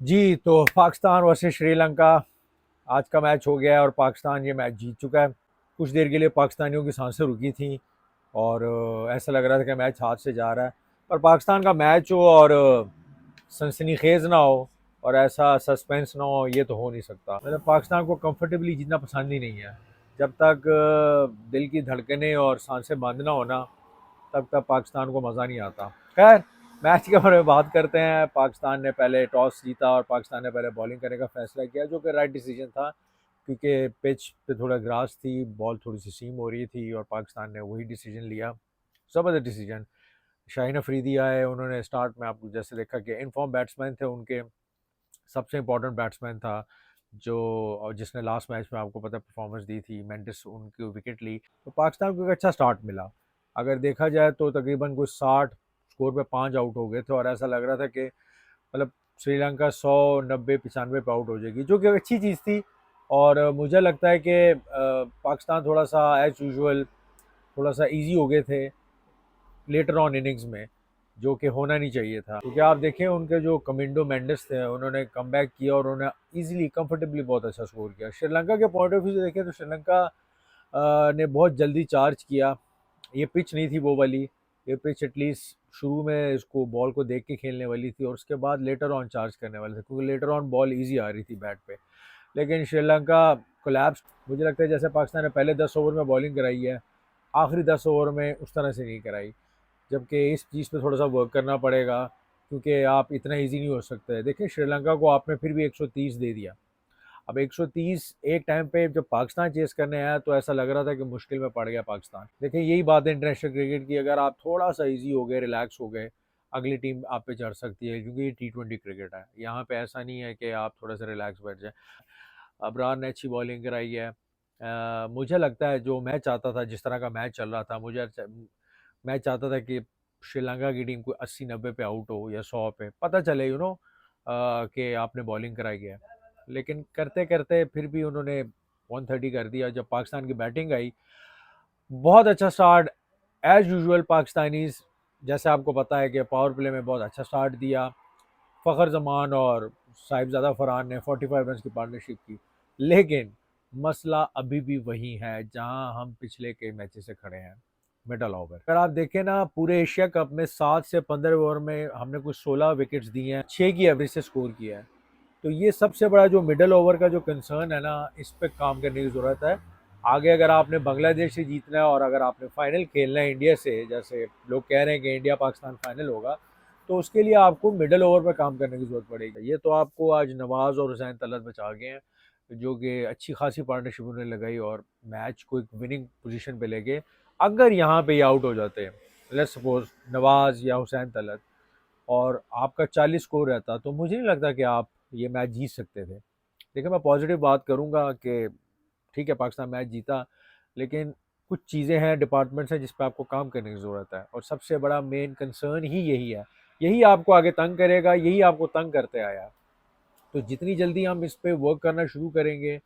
जी, तो पाकिस्तान वर्सेस श्रीलंका आज का मैच हो गया है और पाकिस्तान ये मैच जीत चुका है। कुछ देर के लिए पाकिस्तानियों की सांसें रुकी थीं और ऐसा लग रहा था कि मैच हाथ से जा रहा है। पर पाकिस्तान का मैच हो और सनसनीखेज ना हो और ऐसा सस्पेंस ना हो, ये तो हो नहीं सकता। मतलब पाकिस्तान को कंफर्टेबली जीतना पसंद ही नहीं है। जब तक दिल की धड़कनें और सांसें बंद ना हो ना, तब तक पाकिस्तान को मज़ा नहीं आता। खैर, मैच के बारे में बात करते हैं। पाकिस्तान ने पहले टॉस जीता और पाकिस्तान ने पहले बॉलिंग करने का फैसला किया, जो कि राइट डिसीजन था, क्योंकि पिच पे थोड़ा ग्रास थी, बॉल थोड़ी सी सीम हो रही थी और पाकिस्तान ने वही डिसीजन लिया। ज़बरदस्त डिसीजन। शाहीन अफरीदी आए, उन्होंने स्टार्ट में आपको जैसे देखा कि इनफॉर्म बैट्समैन थे उनके, सबसे इंपॉर्टेंट बैट्समैन था जो, और जिसने लास्ट मैच में आपको पता परफॉर्मेंस दी थी, मेंडिस, उनकी विकेट ली। तो पाकिस्तान को एक अच्छा स्टार्ट मिला। अगर देखा जाए तो तकरीबन कुछ 60 स्कोर पे 5 आउट हो गए थे और ऐसा लग रहा था कि मतलब श्रीलंका 100, 90, 95 पे आउट हो जाएगी, जो कि एक अच्छी चीज़ थी। और मुझे लगता है कि पाकिस्तान थोड़ा सा एज यूजुअल थोड़ा सा इजी हो गए थे लेटर ऑन इनिंग्स में, जो कि होना नहीं चाहिए था, क्योंकि आप देखें उनके जो कमिंडो मेंडिस थे, उन्होंने कम किया और उन्होंने इजीली कंफर्टेबली बहुत अच्छा स्कोर किया। श्रीलंका के पॉइंट ऑफ व्यू से देखें तो श्रीलंका ने बहुत जल्दी चार्ज किया। ये पिच नहीं थी वो वाली। ये पिच एटलीस्ट शुरू में इसको बॉल को देख के खेलने वाली थी और उसके बाद लेटर ऑन चार्ज करने वाले थे, क्योंकि लेटर ऑन बॉल इजी आ रही थी बैट पे। लेकिन श्रीलंका कोलैप्स। मुझे लगता है जैसे पाकिस्तान ने पहले 10 ओवर में बॉलिंग कराई है, आखिरी 10 ओवर में उस तरह से नहीं कराई। जबकि इस चीज़ पे थोड़ा सा वर्क करना पड़ेगा, क्योंकि आप इतना इजी नहीं हो सकते। देखिए श्रीलंका को आपने फिर भी 130 दे दिया। अब 130 एक टाइम पे जब पाकिस्तान चेस करने आया तो ऐसा लग रहा था कि मुश्किल में पड़ गया पाकिस्तान। देखिए यही बात है इंटरनेशनल क्रिकेट की, अगर आप थोड़ा सा इजी हो गए, रिलैक्स हो गए, अगली टीम आप पे चढ़ सकती है, क्योंकि ये T20 क्रिकेट है। यहाँ पे ऐसा नहीं है कि आप थोड़ा सा रिलैक्स बैठ जाए। अबरार ने अच्छी बॉलिंग कराई है। मुझे लगता है जो मैं चाहता था, जिस तरह का मैच चल रहा था, मैं चाहता था कि श्रीलंका की टीम को 80-90 पे आउट हो या 100 पे, पता चले कि आपने बॉलिंग कराई है। लेकिन करते करते फिर भी उन्होंने 130 कर दिया। जब पाकिस्तान की बैटिंग आई, बहुत अच्छा स्टार्ट एज यूजुअल पाकिस्तानीज, जैसे आपको पता है कि पावर प्ले में बहुत अच्छा स्टार्ट दिया। फ़खर जमान और साहिबजादा फरहान ने 45 रन की पार्टनरशिप की। लेकिन मसला अभी भी वही है जहां हम पिछले के मैचेस से खड़े हैं, मिडल ओवर। अगर आप देखें ना, पूरे एशिया कप में 7 से 15 ओवर में हमने कुछ 16 विकेट्स दी हैं, 6 की एवरेज से स्कोर किया है। तो ये सबसे बड़ा जो मिडल ओवर का जो कंसर्न है ना, इस पे काम करने की ज़रूरत है। आगे अगर आपने बांग्लादेश से जीतना है और अगर आपने फाइनल खेलना है इंडिया से, जैसे लोग कह रहे हैं कि इंडिया पाकिस्तान फाइनल होगा, तो उसके लिए आपको मिडल ओवर पर काम करने की ज़रूरत पड़ेगी। ये तो आपको आज नवाज और हुसैन तलत बचा गए हैं, जो कि अच्छी खासी पार्टनरशिप उन्होंने लगाई और मैच को एक विनिंग पोजीशन पे ले गए। अगर यहाँ पे ये आउट हो जाते हैं, लेट्स सपोज नवाज या हुसैन तलत, और आपका 40 स्कोर रहता, तो मुझे नहीं लगता कि आप ये मैच जीत सकते थे। देखिए मैं पॉजिटिव बात करूंगा कि ठीक है पाकिस्तान मैच जीता, लेकिन कुछ चीज़ें हैं, डिपार्टमेंट्स हैं जिस पे आपको काम करने की ज़रूरत है, और सबसे बड़ा मेन कंसर्न ही यही है। यही आपको आगे तंग करेगा, यही आपको तंग करते आया। तो जितनी जल्दी हम इस पे वर्क करना शुरू करेंगे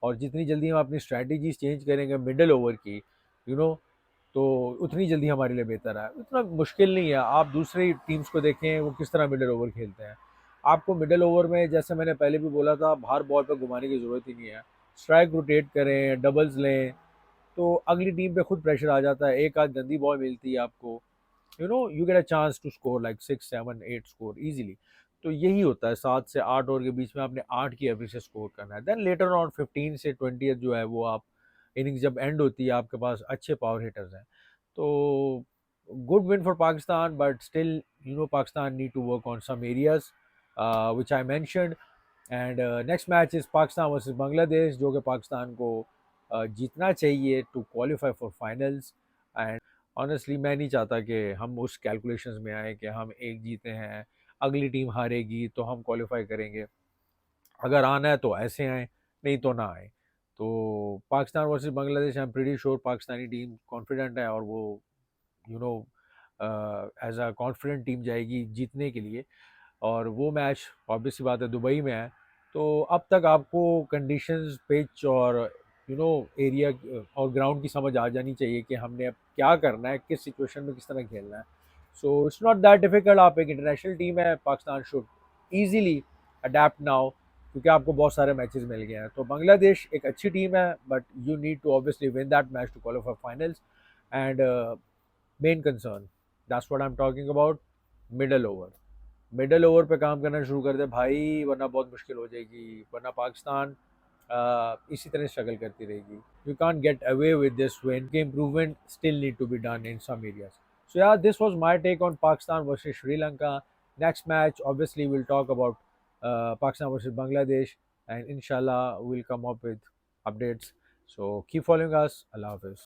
और जितनी जल्दी हम अपनी स्ट्रैटेजीज चेंज करेंगे मिडल ओवर की, यू नो तो उतनी जल्दी हमारे लिए बेहतर है। इतना मुश्किल नहीं है। आप दूसरी टीम्स को देखें वो किस तरह मिडल ओवर खेलते हैं। आपको मिडल ओवर में, जैसे मैंने पहले भी बोला था, बाहर बॉल पर घुमाने की ज़रूरत ही नहीं है। स्ट्राइक रोटेट करें, डबल्स लें, तो अगली टीम पे खुद प्रेशर आ जाता है। एक आध गंदी बॉल मिलती है आपको, you get a chance to score like 6, 7, 8 score easily. तो यही होता है, 7 से 8 ओवर के बीच में आपने 8 की एवरेज से स्कोर करना है। देन लेटर ऑन 15 से 20 जो है वो आप, इनिंग्स जब एंड होती है, आपके पास अच्छे पावर हिटर्स हैं। तो good win for Pakistan, but still Pakistan need to work on some areas which I mentioned. And next match is Pakistan versus Bangladesh, जो कि पाकिस्तान को जीतना चाहिए to qualify for finals. And honestly मैं नहीं चाहता कि हम उस कैलकुलेशंस में आए कि हम एक जीते हैं, अगली टीम हारेगी तो हम क्वालिफाई करेंगे। अगर आना है तो ऐसे आए, नहीं तो ना आए। तो Pakistan versus Bangladesh, I am pretty sure Pakistani team confident है और वो you know as a confident team जाएगी जीतने के लिए। और वो मैच ऑब्वियस सी बात है दुबई में है। तो अब तक आपको कंडीशंस, पिच और एरिया और ग्राउंड की समझ आ जानी चाहिए कि हमने अब क्या करना है, किस सिचुएशन में किस तरह खेलना है। So it's not that difficult. आप एक इंटरनेशनल टीम है, Pakistan should easily adapt now, क्योंकि आपको बहुत सारे मैचेस मिल गए हैं। तो बांग्लादेश एक अच्छी टीम है, but you need to obviously win that match to qualify finals. And main concern, that's what I am talking about, middle over. Middle over पे काम करना शुरू कर दे भाई, वरना बहुत मुश्किल हो जाएगी, वरना पाकिस्तान इसी तरह स्ट्रगल करती रहेगी। You can't get away with this win. Improvement still need to be done in some areas. So yeah, this was my take on Pakistan versus Sri Lanka. Next match, obviously, we'll talk about Pakistan versus Bangladesh, and inshallah, we'll come up with updates. So keep following us. Allah Hafiz.